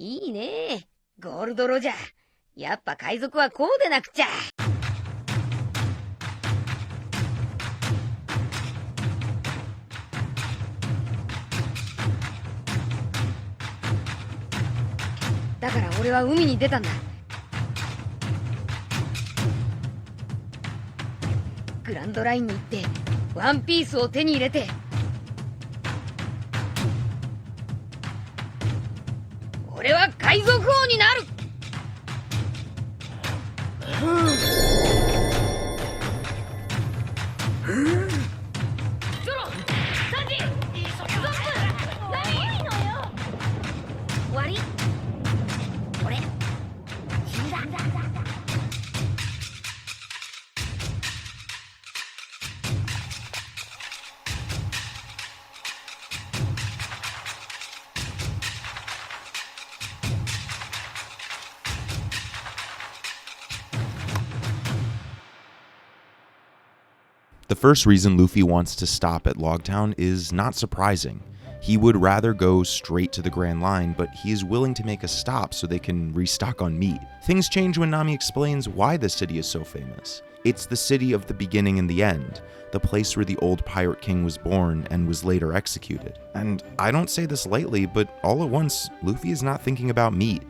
いいね。ゴールドロジャー。やっぱ海賊はこうでなくちゃ。だから俺は海に出たんだ。グランドラインに行ってワンピースを手に入れて、俺は海賊王になる。ゾロ、サンジ、ストップ。何？終わり？俺死んだ。The first reason Luffy wants to stop at Logtown is not surprising. He would rather go straight to the Grand Line, but he is willing to make a stop so they can restock on meat. Things change when Nami explains why the city is so famous. It's the city of the beginning and the end, the place where the old pirate king was born and was later executed. And I don't say this lightly, but all at once, Luffy is not thinking about meat.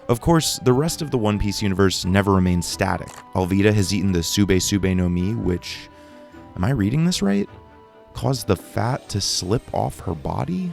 Of course, the rest of the One Piece universe never remains static. Alvida has eaten the Sube Sube no Mi, which, am I reading this right? Caused the fat to slip off her body?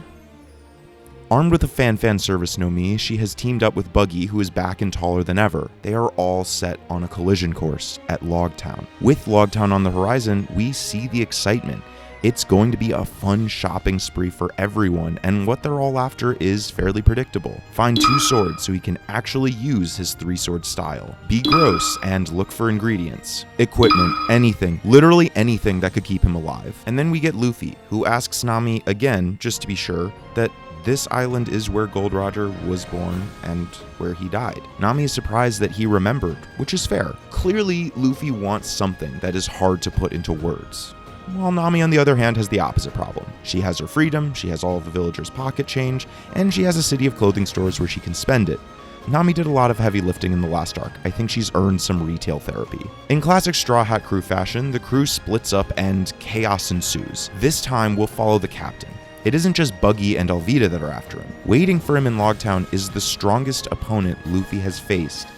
Armed with a fan service no Mi, she has teamed up with Buggy, who is back and taller than ever. They are all set on a collision course at Logtown. With Logtown on the horizon, we see the excitement. It's going to be a fun shopping spree for everyone, and what they're all after is fairly predictable. Find 2 swords so he can actually use his 3-sword style. Be gross and look for ingredients. Equipment, anything, literally anything that could keep him alive. And then we get Luffy, who asks Nami again, just to be sure, that this island is where Gold Roger was born and where he died. Nami is surprised that he remembered, which is fair. Clearly, Luffy wants something that is hard to put into words. While Nami, on the other hand, has the opposite problem. She has her freedom, she has all of the villagers' pocket change, and she has a city of clothing stores where she can spend it. Nami did a lot of heavy lifting in the last arc. I think she's earned some retail therapy. In classic Straw Hat Crew fashion, the crew splits up and chaos ensues. This time, we'll follow the captain. It isn't just Buggy and Alvida that are after him. Waiting for him in Logtown is the strongest opponent Luffy has faced.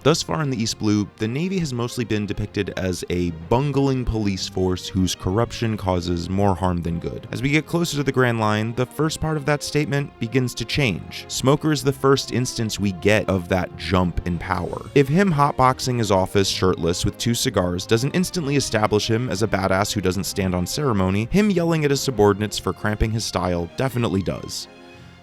Thus far in the East Blue, the Navy has mostly been depicted as a bungling police force whose corruption causes more harm than good. As we get closer to the Grand Line, the first part of that statement begins to change. Smoker is the first instance we get of that jump in power. If him hotboxing his office shirtless with 2 cigars doesn't instantly establish him as a badass who doesn't stand on ceremony, him yelling at his subordinates for cramping his style definitely does.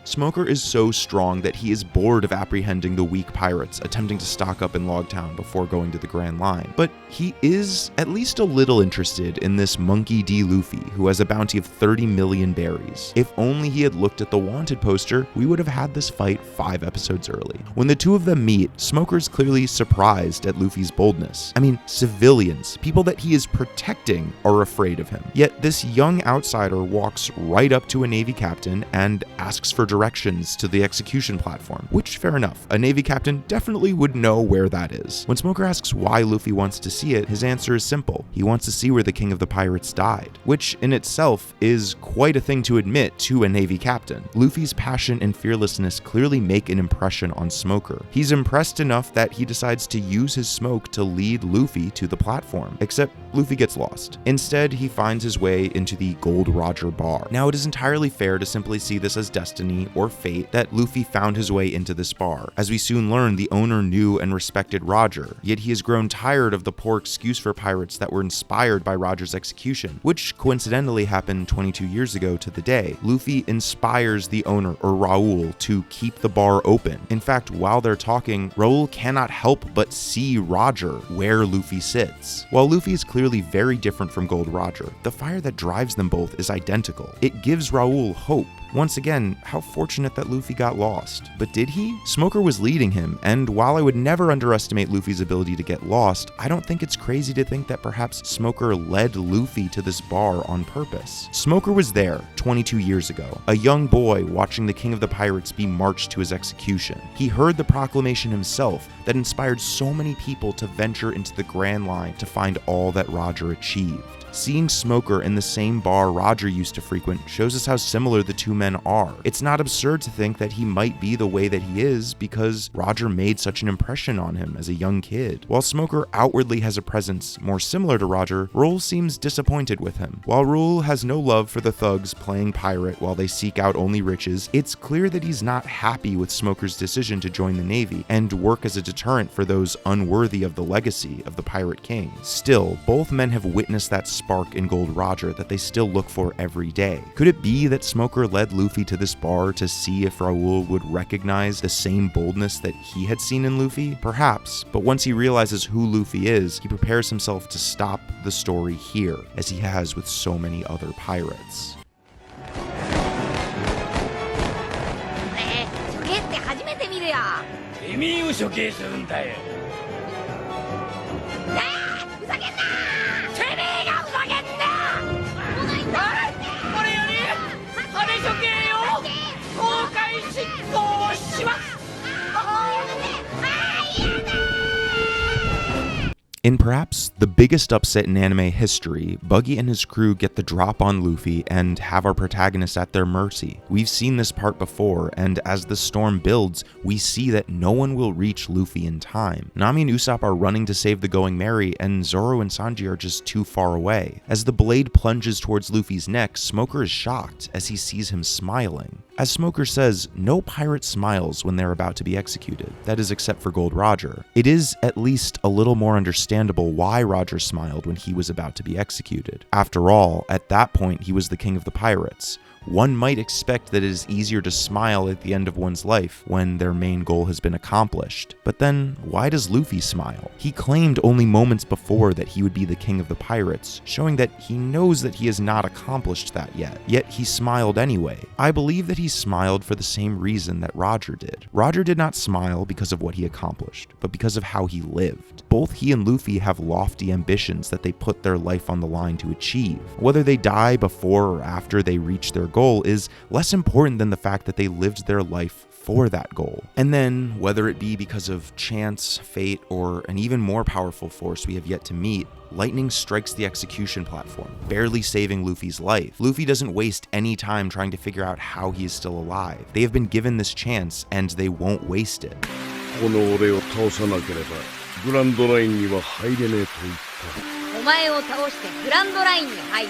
Smoker is so strong that he is bored of apprehending the weak pirates attempting to stock up in Logtown before going to the Grand Line. But he is at least a little interested in this Monkey D. Luffy, who has a bounty of 30 million berries. If only he had looked at the wanted poster, we would have had this fight 5 episodes early. When the two of them meet, Smoker's clearly surprised at Luffy's boldness. I mean, civilians, people that he is protecting, are afraid of him. Yet this young outsider walks right up to a Navy captain and asks for directions to the execution platform, which, fair enough, a Navy captain definitely would know where that is. When Smoker asks why Luffy wants to see it, his answer is simple. He wants to see where the king of the pirates died, which in itself is quite a thing to admit to a Navy captain. Luffy's passion and fearlessness clearly make an impression on Smoker. He's impressed enough that he decides to use his smoke to lead Luffy to the platform, except Luffy gets lost. Instead, he finds his way into the Gold Roger bar. Now, it is entirely fair to simply see this as destiny or fate that Luffy found his way into this bar. As we soon learn, the owner knew and respected Roger, yet he has grown tired of the poor excuse for pirates that were inspired by Roger's execution, which coincidentally happened 22 years ago to the day. Luffy inspires the owner, or Raul, to keep the bar open. In fact, while they're talking, Raul cannot help but see Roger where Luffy sits. While Luffy is clearly very different from Gold Roger, the fire that drives them both is identical. It gives Raul hope. Once again, how fortunate that Luffy got lost. But did he? Smoker was leading him, and while I would never underestimate Luffy's ability to get lost, I don't think it's crazy to think that perhaps Smoker led Luffy to this bar on purpose. Smoker was there 22 years ago, a young boy watching the King of the Pirates be marched to his execution. He heard the proclamation himself that inspired so many people to venture into the Grand Line to find all that Roger achieved. Seeing Smoker in the same bar Roger used to frequent shows us how similar the two men are. It's not absurd to think that he might be the way that he is because Roger made such an impression on him as a young kid. While Smoker outwardly has a presence more similar to Roger, Roll seems disappointed with him. While Roll has no love for the thugs playing pirate while they seek out only riches, it's clear that he's not happy with Smoker's decision to join the Navy and work as a deterrent for those unworthy of the legacy of the Pirate King. Still, both men have witnessed that spark in Gold Roger that they still look for every day. Could it be that Smoker led Luffy to this bar to see if Raoul would recognize the same boldness that he had seen in Luffy? Perhaps, but once he realizes who Luffy is, he prepares himself to stop the story here, as he has with so many other pirates. 処刑って初めて見るよ。君を処刑するんだよ。ふざけんなー！てめえがふざけんな！これより派手処刑を公開執行します。 In perhaps the biggest upset in anime history, Buggy and his crew get the drop on Luffy and have our protagonist at their mercy. We've seen this part before, and as the storm builds, we see that no one will reach Luffy in time. Nami and Usopp are running to save the Going Merry, and Zoro and Sanji are just too far away. As the blade plunges towards Luffy's neck, Smoker is shocked as he sees him smiling. As Smoker says, no pirate smiles when they're about to be executed. That is, except for Gold Roger. It is at least a little more understandable why Roger smiled when he was about to be executed. After all, at that point, he was the king of the pirates. One might expect that it is easier to smile at the end of one's life when their main goal has been accomplished. But then, why does Luffy smile? He claimed only moments before that he would be the king of the pirates, showing that he knows that he has not accomplished that yet he smiled anyway. I believe that he smiled for the same reason that Roger did. Roger did not smile because of what he accomplished, but because of how he lived. Both he and Luffy have lofty ambitions that they put their life on the line to achieve. Whether they die before or after they reach their goal is less important than the fact that they lived their life for that goal. And then, whether it be because of chance, fate, or an even more powerful force we have yet to meet, lightning strikes the execution platform, barely saving Luffy's life. Luffy doesn't waste any time trying to figure out how he is still alive. They have been given this chance, and they won't waste it. この俺を倒さなければグランドラインには入れねえと言った。お前を倒してグランドラインに入る。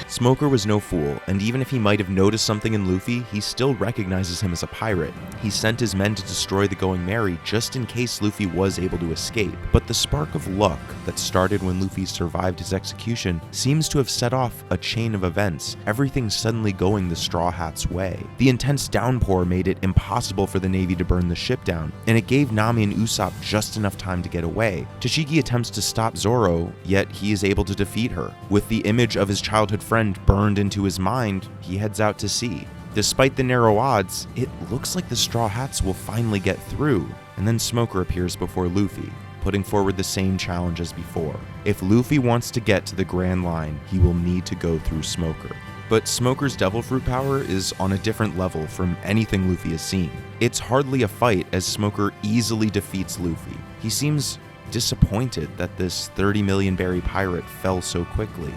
Smoker was no fool, and even if he might have noticed something in Luffy, he still recognizes him as a pirate. He sent his men to destroy the Going Merry just in case Luffy was able to escape. But the spark of luck that started when Luffy survived his execution seems to have set off a chain of events, everything suddenly going the Straw Hat's way. The intense downpour made it impossible for the Navy to burn the ship down, and it gave Nami and Usopp just enough time to get away. Tashigi attempts to stop Zoro, yet he is able to defeat her. With the image of his childhood friend burned into his mind, he heads out to sea. Despite the narrow odds, it looks like the Straw Hats will finally get through, and then Smoker appears before Luffy, putting forward the same challenge as before. If Luffy wants to get to the Grand Line, he will need to go through Smoker. But Smoker's Devil Fruit power is on a different level from anything Luffy has seen. It's hardly a fight as Smoker easily defeats Luffy. He seems disappointed that this 30 million berry pirate fell so quickly.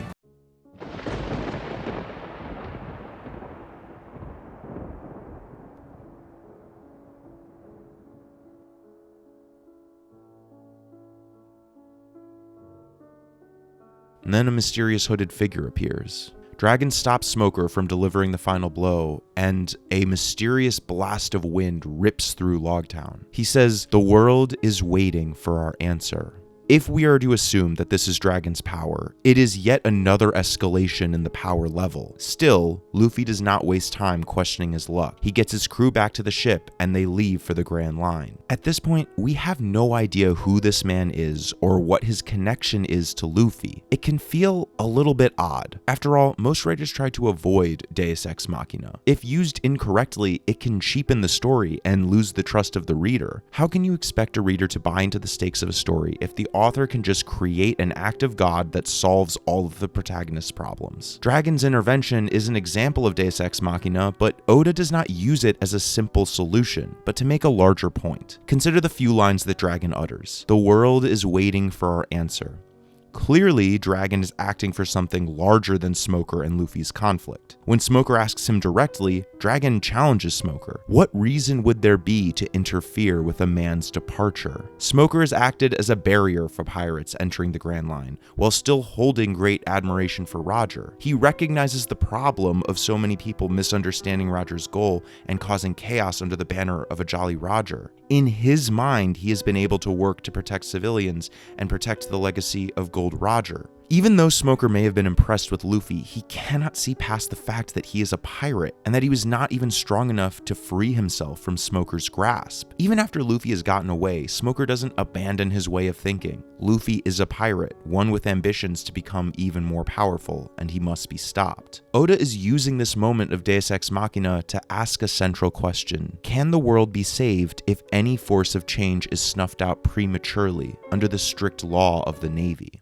And then a mysterious hooded figure appears. Dragon stops Smoker from delivering the final blow, and a mysterious blast of wind rips through Logtown. He says, "The world is waiting for our answer." If we are to assume that this is Dragon's power, it is yet another escalation in the power level. Still, Luffy does not waste time questioning his luck. He gets his crew back to the ship and they leave for the Grand Line. At this point, we have no idea who this man is or what his connection is to Luffy. It can feel a little bit odd. After all, most writers try to avoid Deus Ex Machina. If used incorrectly, it can cheapen the story and lose the trust of the reader. How can you expect a reader to buy into the stakes of a story if the author can just create an act of God that solves all of the protagonist's problems? Dragon's intervention is an example of Deus Ex Machina, but Oda does not use it as a simple solution, but to make a larger point. Consider the few lines that Dragon utters. "The world is waiting for our answer." Clearly, Dragon is acting for something larger than Smoker and Luffy's conflict. When Smoker asks him directly, Dragon challenges Smoker. What reason would there be to interfere with a man's departure? Smoker has acted as a barrier for pirates entering the Grand Line, while still holding great admiration for Roger. He recognizes the problem of so many people misunderstanding Roger's goal and causing chaos under the banner of a Jolly Roger. In his mind, he has been able to work to protect civilians and protect the legacy of Gold Roger. Even though Smoker may have been impressed with Luffy, he cannot see past the fact that he is a pirate and that he was not even strong enough to free himself from Smoker's grasp. Even after Luffy has gotten away, Smoker doesn't abandon his way of thinking. Luffy is a pirate, one with ambitions to become even more powerful, and he must be stopped. Oda is using this moment of Deus Ex Machina to ask a central question. Can the world be saved if any force of change is snuffed out prematurely under the strict law of the Navy?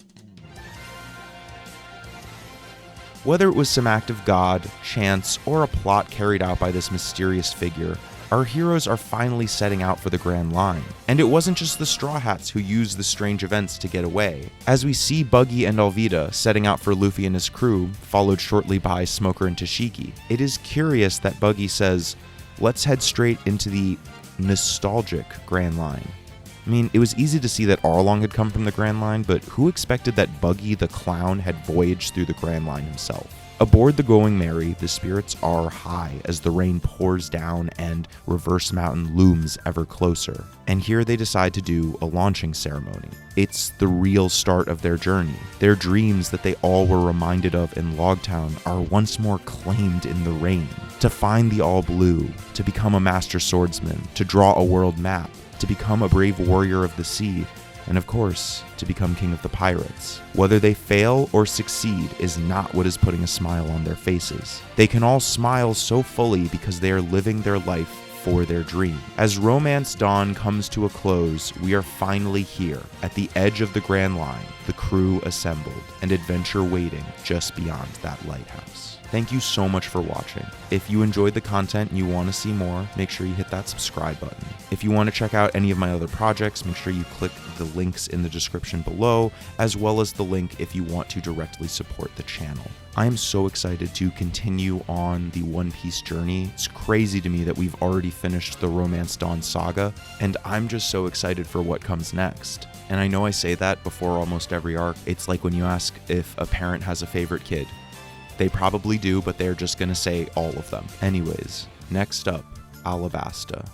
Whether it was some act of God, chance, or a plot carried out by this mysterious figure, our heroes are finally setting out for the Grand Line. And it wasn't just the Straw Hats who used the strange events to get away. As we see Buggy and Alvida setting out for Luffy and his crew, followed shortly by Smoker and Tashiki, it is curious that Buggy says, "Let's head straight into the nostalgic Grand Line." I mean, it was easy to see that Arlong had come from the Grand Line, but who expected that Buggy the Clown had voyaged through the Grand Line himself? Aboard the Going Merry, the spirits are high as the rain pours down and Reverse Mountain looms ever closer. And here they decide to do a launching ceremony. It's the real start of their journey. Their dreams that they all were reminded of in Logtown are once more claimed in the rain. To find the All Blue, to become a master swordsman, to draw a world map, to become a brave warrior of the sea, and of course, to become king of the pirates. Whether they fail or succeed is not what is putting a smile on their faces. They can all smile so fully because they are living their life for their dream. As Romance Dawn comes to a close, we are finally here, at the edge of the Grand Line, the crew assembled, and adventure waiting just beyond that lighthouse. Thank you so much for watching. If you enjoyed the content and you want to see more, make sure you hit that subscribe button. If you want to check out any of my other projects, make sure you click the links in the description below, as well as the link if you want to directly support the channel. I am so excited to continue on the One Piece journey. It's crazy to me that we've already finished the Romance Dawn saga, and I'm just so excited for what comes next. And I know I say that before almost every arc. It's like when you ask if a parent has a favorite kid. They probably do, but they're just gonna say all of them. Anyways, next up, Alabasta.